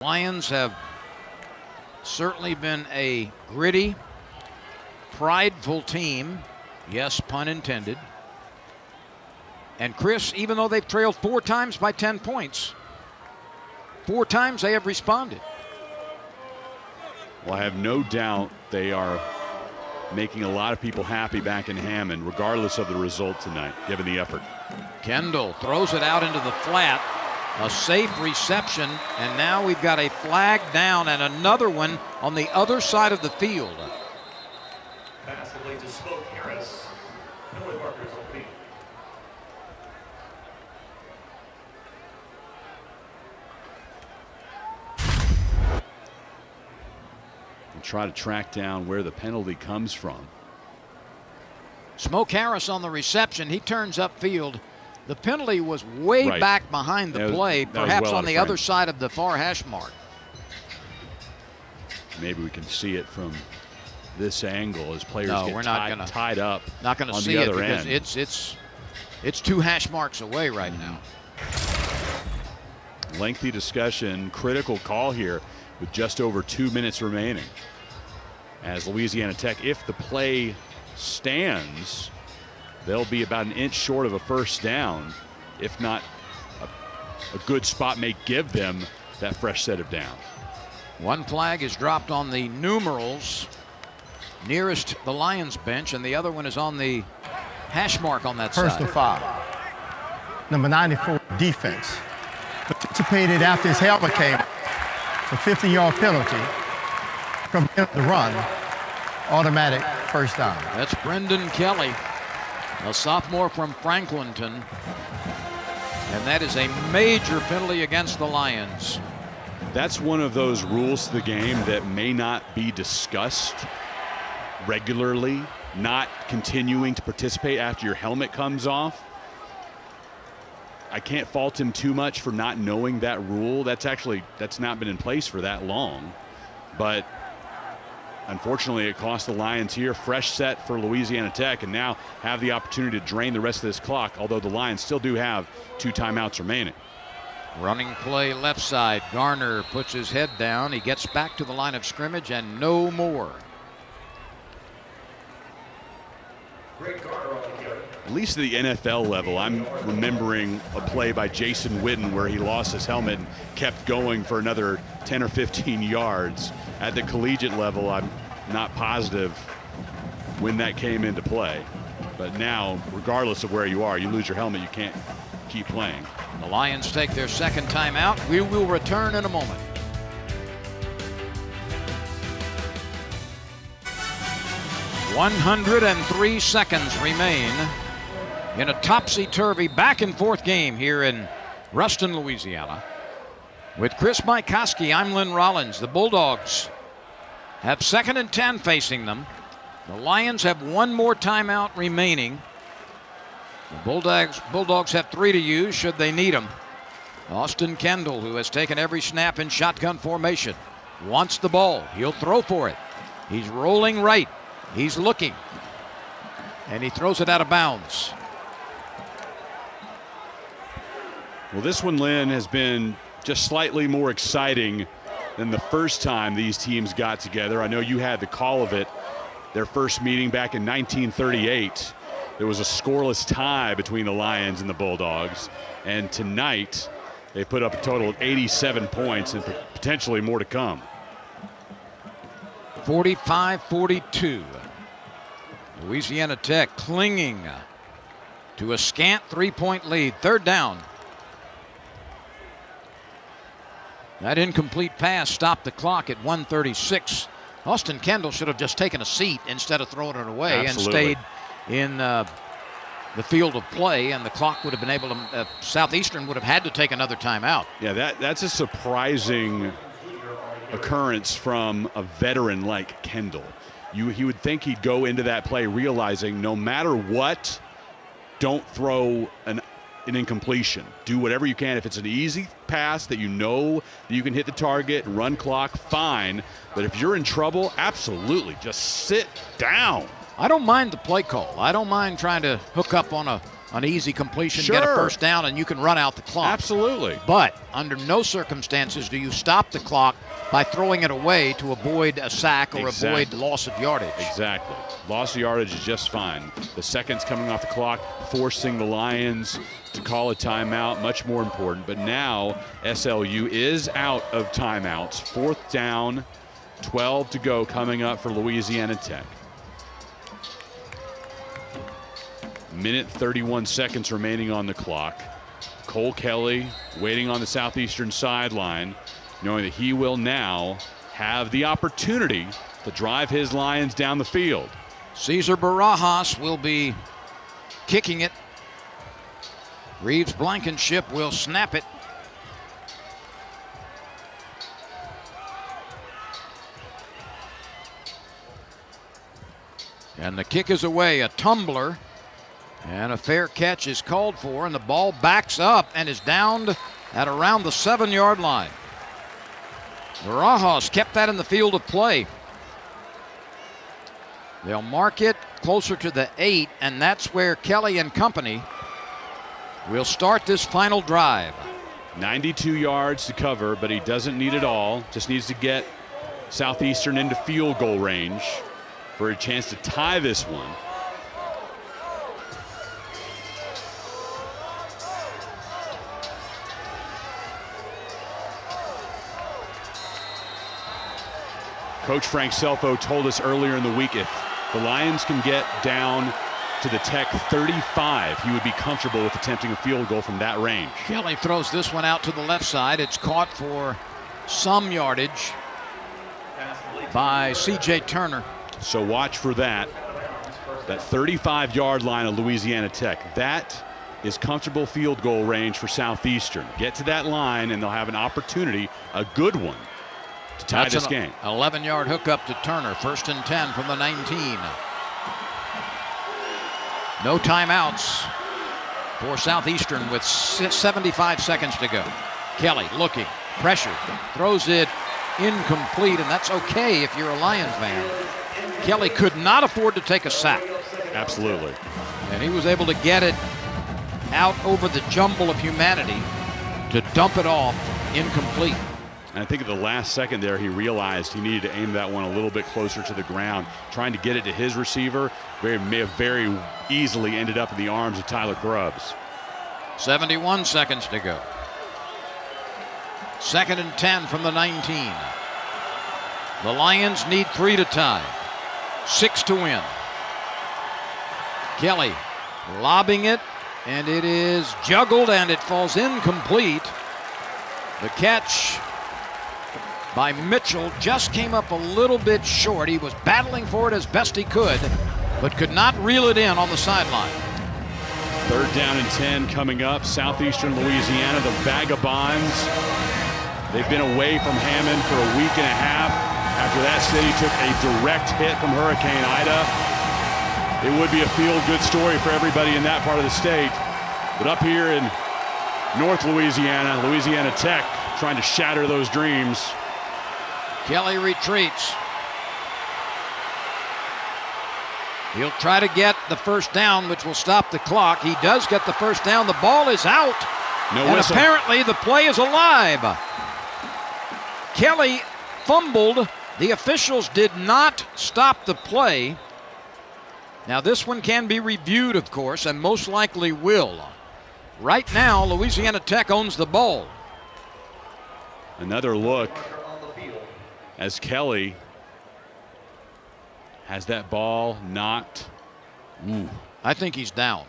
Lions have certainly been a gritty, prideful team. Yes, pun intended. And Chris, even though they've trailed 4 times by 10 points, 4 times they have responded. Well, I have no doubt they are making a lot of people happy back in Hammond, regardless of the result tonight, given the effort. Kendall throws it out into the flat. A safe reception, and now we've got a flag down and another one on the other side of the field. Pass away to Smoke Harris. No way markers on feet. And try to track down where the penalty comes from. Smoke Harris on the reception. He turns upfield. The penalty was way back behind the play, perhaps on the other side of the far hash mark. Maybe we can see it from this angle as players get tied up. Not going to see it because it's 2 hash marks away right now. Lengthy discussion, critical call here with just over 2 minutes remaining. As Louisiana Tech, if the play stands, they'll be about an inch short of a first down. If not, a good spot may give them that fresh set of downs. One flag is dropped on the numerals nearest the Lions bench, and the other one is on the hash mark on that First side. and 5. Number 94, defense. Participated after his helmet came. A 50-yard penalty from the run. Automatic first down. That's Brendan Kelly, a sophomore from Franklinton. And that is a major penalty against the Lions. That's one of those rules to the game that may not be discussed regularly, not continuing to participate after your helmet comes off. I can't fault him too much for not knowing that rule. That's not been in place for that long. But unfortunately, it cost the Lions here. Fresh set for Louisiana Tech, and now have the opportunity to drain the rest of this clock, although the Lions still do have 2 timeouts remaining. Running play left side. Garner puts his head down. He gets back to the line of scrimmage and no more. At least at the NFL level, I'm remembering a play by Jason Witten where he lost his helmet and kept going for another 10 or 15 yards. At the collegiate level, I'm not positive when that came into play. But now, regardless of where you are, you lose your helmet, you can't keep playing. The Lions take their second timeout. We will return in a moment. "103 seconds remain in a topsy-turvy back-and-forth game here in Ruston, Louisiana. With Chris Mycoskie, I'm Lyn Rollins. The Bulldogs have 2nd and 10 facing them. The Lions have 1 more timeout remaining. The Bulldogs have 3 to use should they need them. Austin Kendall, who has taken every snap in shotgun formation, wants the ball. He'll throw for it. He's rolling right. He's looking. And he throws it out of bounds. Well, this one, Lynn, has been just slightly more exciting than the first time these teams got together. I know you had the call of it, their first meeting back in 1938. There was a scoreless tie between the Lions and the Bulldogs. And tonight, they put up a total of 87 points and potentially more to come. 45-42. Louisiana Tech clinging to a scant 3-point lead. 3rd down. That incomplete pass stopped the clock at 1:36. Austin Kendall should have just taken a seat instead of throwing it away. Absolutely. And stayed in the field of play, and the clock would have been able to, Southeastern would have had to take another timeout. Yeah, that's a surprising occurrence from a veteran like Kendall. He would think he'd go into that play realizing no matter what, don't throw an incompletion. Do whatever you can. If it's an easy pass that you know that you can hit the target, run clock, fine. But if you're in trouble, absolutely, just sit down. I don't mind the play call. I don't mind trying to hook up on a an easy completion, Sure. get a first down, and you can run out the clock. Absolutely. But under no circumstances do you stop the clock by throwing it away to avoid a sack or avoid loss of yardage. Exactly. Loss of yardage is just fine. The seconds coming off the clock, forcing the Lions to call a timeout, much more important. But now SLU is out of timeouts. 4th down, 12 to go coming up for Louisiana Tech. Minute 31 seconds remaining on the clock. Cole Kelly waiting on the Southeastern sideline, knowing that he will now have the opportunity to drive his Lions down the field. Cesar Barajas will be kicking it. Reeves Blankenship will snap it. And the kick is away, a tumbler. And a fair catch is called for, and the ball backs up and is down at around the 7-yard line. Barajas kept that in the field of play. They'll mark it closer to the 8, and that's where Kelly and company will start this final drive. 92 yards to cover, but he doesn't need it all. Just needs to get Southeastern into field goal range for a chance to tie this one. Coach Frank Selfo told us earlier in the week if the Lions can get down to the Tech 35, he would be comfortable with attempting a field goal from that range. Kelly throws this one out to the left side. It's caught for some yardage by C.J. Turner. So watch for that. That 35-yard line of Louisiana Tech. That is comfortable field goal range for Southeastern. Get to that line and they'll have an opportunity, a good one, to tie this game. 11-yard hookup to Turner. 1st and 10 from the 19. No timeouts for Southeastern with 75 seconds to go. Kelly looking, pressure, throws it incomplete, and that's okay if you're a Lions fan. Kelly could not afford to take a sack. Absolutely. And he was able to get it out over the jumble of humanity to dump it off incomplete. And I think at the last second there, he realized he needed to aim that one a little bit closer to the ground, trying to get it to his receiver. May have very easily ended up in the arms of Tyler Grubbs. 71 seconds to go. 2nd and 10 from the 19. The Lions need 3 to tie, 6 to win. Kelly lobbing it, and it is juggled, and it falls incomplete. The catch by Mitchell just came up a little bit short. He was battling for it as best he could, but could not reel it in on the sideline. 3rd down and 10 coming up. Southeastern Louisiana, the Vagabonds. They've been away from Hammond for a week and a half after that city took a direct hit from Hurricane Ida. It would be a feel-good story for everybody in that part of the state. But up here in North Louisiana, Louisiana Tech trying to shatter those dreams. Kelly retreats. He'll try to get the first down, which will stop the clock. He does get the first down. The ball is out. No and whistle. Apparently the play is alive. Kelly fumbled. The officials did not stop the play. Now this one can be reviewed, of course, and most likely will. Right now, Louisiana Tech owns the ball. Another look as Kelly has that ball knocked. I think he's down.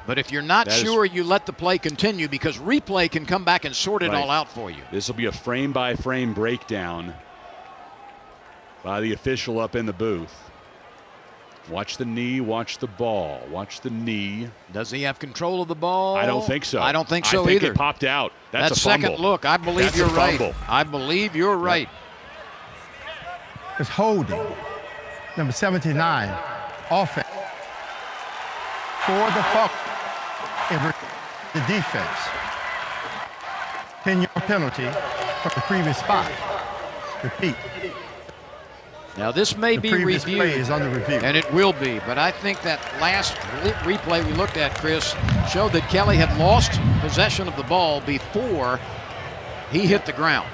But if you're not sure, you let the play continue, because replay can come back and sort it all out for you. This will be a frame-by-frame breakdown by the official up in the booth. Watch the knee, watch the ball, watch the knee. Does he have control of the ball? I don't think so. I don't think so I think either. It popped out. That's a second fumble. look. I believe That's you're a right. fumble. I believe you're right. It's holding. Number 79, offense. For the fuck. The defense. 10-yard penalty from the previous spot. Repeat. Now this may The be previous reviewed, play is under review. and it will be, but I think that last replay we looked at, Chris, showed that Kelly had lost possession of the ball before he hit the ground.